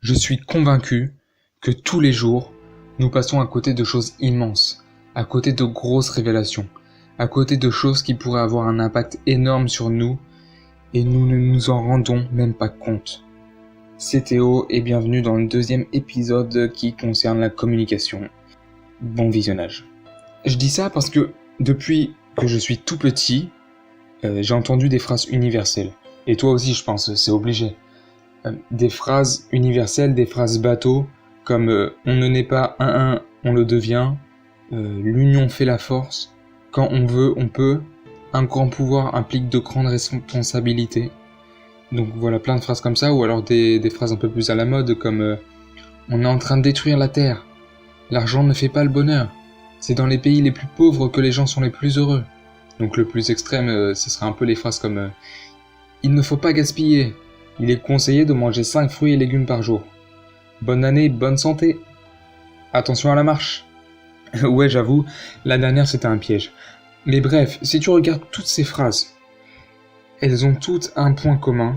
Je suis convaincu que tous les jours, nous passons à côté de choses immenses, à côté de grosses révélations, à côté de choses qui pourraient avoir un impact énorme sur nous et nous ne nous en rendons même pas compte. C'est Théo et bienvenue dans le deuxième épisode qui concerne la communication. Bon visionnage. Je dis ça parce que depuis que je suis tout petit, j'ai entendu des phrases universelles. Et toi aussi, je pense, c'est obligé. Des phrases universelles, des phrases bateau, comme on ne naît pas un, on le devient, l'union fait la force, quand on veut, on peut, un grand pouvoir implique de grandes responsabilités. Donc voilà, plein de phrases comme ça, ou alors des phrases un peu plus à la mode, comme on est en train de détruire la terre, l'argent ne fait pas le bonheur, c'est dans les pays les plus pauvres que les gens sont les plus heureux. Donc le plus extrême, ce serait un peu les phrases comme il ne faut pas gaspiller, il est conseillé de manger 5 fruits et légumes par jour. Bonne année, bonne santé. Attention à la marche. Ouais, j'avoue, la dernière c'était un piège. Mais bref, si tu regardes toutes ces phrases, elles ont toutes un point commun.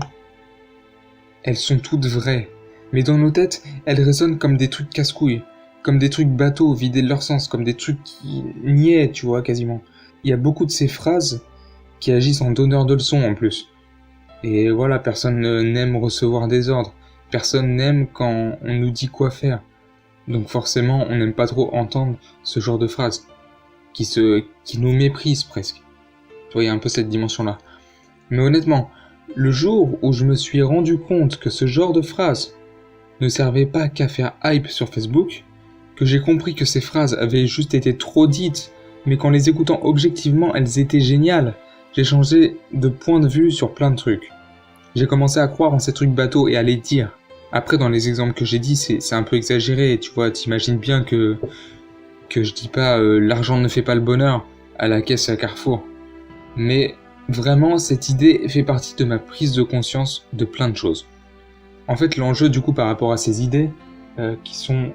Elles sont toutes vraies. Mais dans nos têtes, elles résonnent comme des trucs casse-couilles, comme des trucs bateaux, vidés de leur sens, comme des trucs qui niaient, tu vois, quasiment. Il y a beaucoup de ces phrases qui agissent en donneur de leçons en plus. Et voilà, personne n'aime recevoir des ordres. Personne n'aime quand on nous dit quoi faire. Donc forcément, on n'aime pas trop entendre ce genre de phrases qui nous méprisent presque. Tu vois, il y a un peu cette dimension-là. Mais honnêtement, le jour où je me suis rendu compte que ce genre de phrases ne servait pas qu'à faire hype sur Facebook, que j'ai compris que ces phrases avaient juste été trop dites, mais qu'en les écoutant objectivement, elles étaient géniales, j'ai changé de point de vue sur plein de trucs. J'ai commencé à croire en ces trucs bateaux et à les dire. Après, dans les exemples que j'ai dit, c'est un peu exagéré, tu vois, t'imagines bien que je dis pas l'argent ne fait pas le bonheur à la caisse à Carrefour. Mais vraiment, cette idée fait partie de ma prise de conscience de plein de choses. En fait, l'enjeu du coup par rapport à ces idées qui sont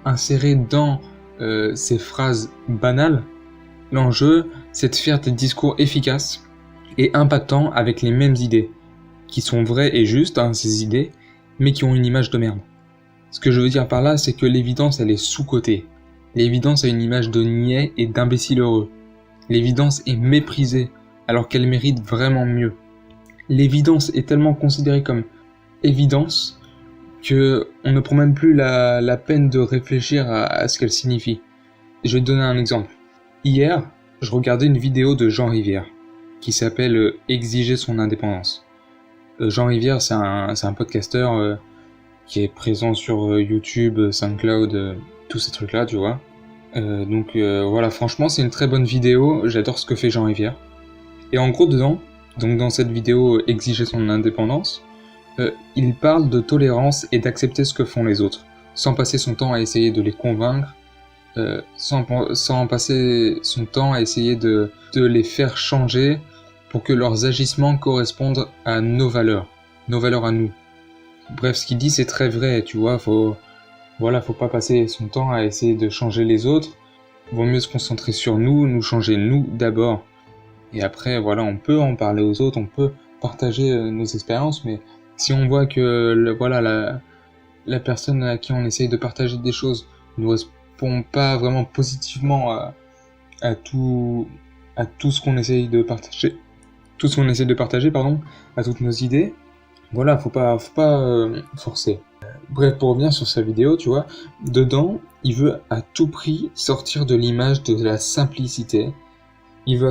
insérées dans ces phrases banales, l'enjeu c'est de faire des discours efficaces et impactants avec les mêmes idées, qui sont vraies et justes, ces idées, mais qui ont une image de merde. Ce que je veux dire par là, c'est que l'évidence elle est sous-cotée. L'évidence a une image de niais et d'imbécile heureux. L'évidence est méprisée, alors qu'elle mérite vraiment mieux. L'évidence est tellement considérée comme évidence que on ne prend même plus la peine de réfléchir à ce qu'elle signifie. Je vais te donner un exemple. Hier, je regardais une vidéo de Jean Rivière qui s'appelle Exiger son indépendance. Jean Rivière, c'est un podcasteur qui est présent sur YouTube, SoundCloud, tous ces trucs-là, tu vois. Donc voilà, franchement, c'est une très bonne vidéo. J'adore ce que fait Jean Rivière. Et en gros, dedans, donc dans cette vidéo Exiger son indépendance, il parle de tolérance et d'accepter ce que font les autres, sans passer son temps à essayer de les convaincre, sans passer son temps à essayer de les faire changer pour que leurs agissements correspondent à nos valeurs à nous. Bref, ce qu'il dit c'est très vrai, tu vois, faut pas passer son temps à essayer de changer les autres, vaut mieux se concentrer sur nous changer nous d'abord. Et après, voilà, on peut en parler aux autres, on peut partager nos expériences, mais si on voit que la personne à qui on essaye de partager des choses ne répond pas vraiment positivement à tout ce qu'on essaye de partager, à toutes nos idées, voilà, faut pas forcer. Bref, pour revenir sur sa vidéo, tu vois, dedans, il veut à tout prix sortir de l'image de la simplicité. Il veut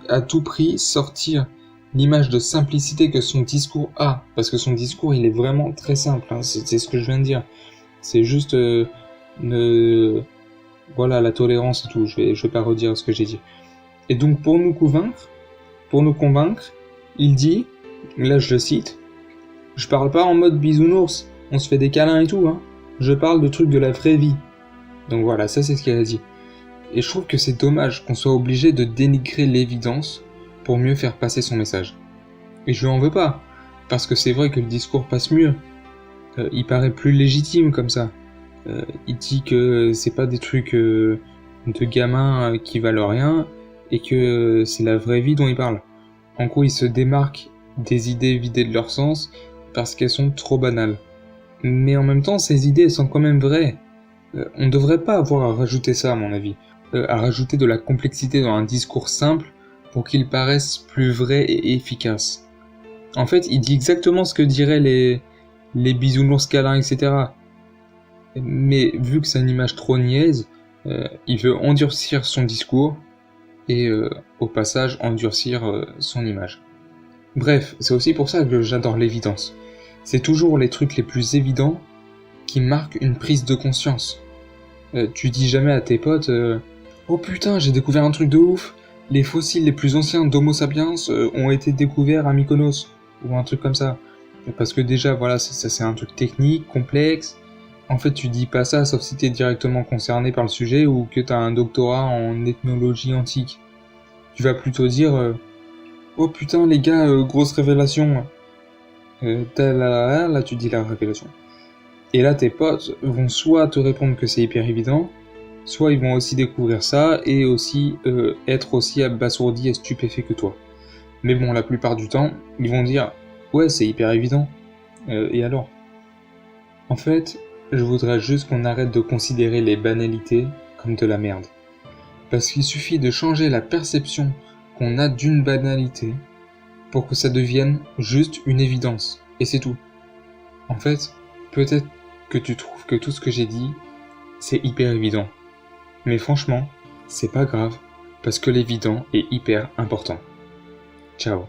à tout prix sortir l'image de simplicité que son discours a. Parce que son discours, il est vraiment très simple, hein, c'est ce que je viens de dire. C'est juste voilà, la tolérance et tout, je vais pas redire ce que j'ai dit. Et donc, pour nous convaincre, il dit, là je le cite, « Je parle pas en mode bisounours, on se fait des câlins et tout, hein. Je parle de trucs de la vraie vie. » Donc voilà, ça c'est ce qu'il a dit. Et je trouve que c'est dommage qu'on soit obligé de dénigrer l'évidence pour mieux faire passer son message. Et je lui en veux pas, parce que c'est vrai que le discours passe mieux. Il paraît plus légitime comme ça. Il dit que c'est pas des trucs de gamins qui valent rien, et que c'est la vraie vie dont il parle. En gros, il se démarque des idées vidées de leur sens parce qu'elles sont trop banales. Mais en même temps, ces idées sont quand même vraies. On ne devrait pas avoir à rajouter ça, à mon avis. À rajouter de la complexité dans un discours simple pour qu'il paraisse plus vrai et efficace. En fait, il dit exactement ce que diraient les bisounours câlins, etc. Mais vu que c'est une image trop niaise, il veut endurcir son discours et au passage endurcir son image. Bref, c'est aussi pour ça que j'adore l'évidence. C'est toujours les trucs les plus évidents qui marquent une prise de conscience. Tu dis jamais à tes potes oh putain, j'ai découvert un truc de ouf, les fossiles les plus anciens d'Homo sapiens ont été découverts à Mykonos, ou un truc comme ça. Parce que déjà, voilà, ça c'est un truc technique, complexe. En fait, tu dis pas ça sauf si t'es directement concerné par le sujet ou que t'as un doctorat en ethnologie antique. Tu vas plutôt dire oh putain les gars, grosse révélation. Là tu dis la révélation. Et là tes potes vont soit te répondre que c'est hyper évident, soit ils vont aussi découvrir ça et aussi être aussi abasourdis et stupéfaits que toi. Mais bon, la plupart du temps, ils vont dire ouais c'est hyper évident. Et alors ? En fait, je voudrais juste qu'on arrête de considérer les banalités comme de la merde. Parce qu'il suffit de changer la perception qu'on a d'une banalité pour que ça devienne juste une évidence. Et c'est tout. En fait, peut-être que tu trouves que tout ce que j'ai dit, c'est hyper évident. Mais franchement, c'est pas grave, parce que l'évident est hyper important. Ciao.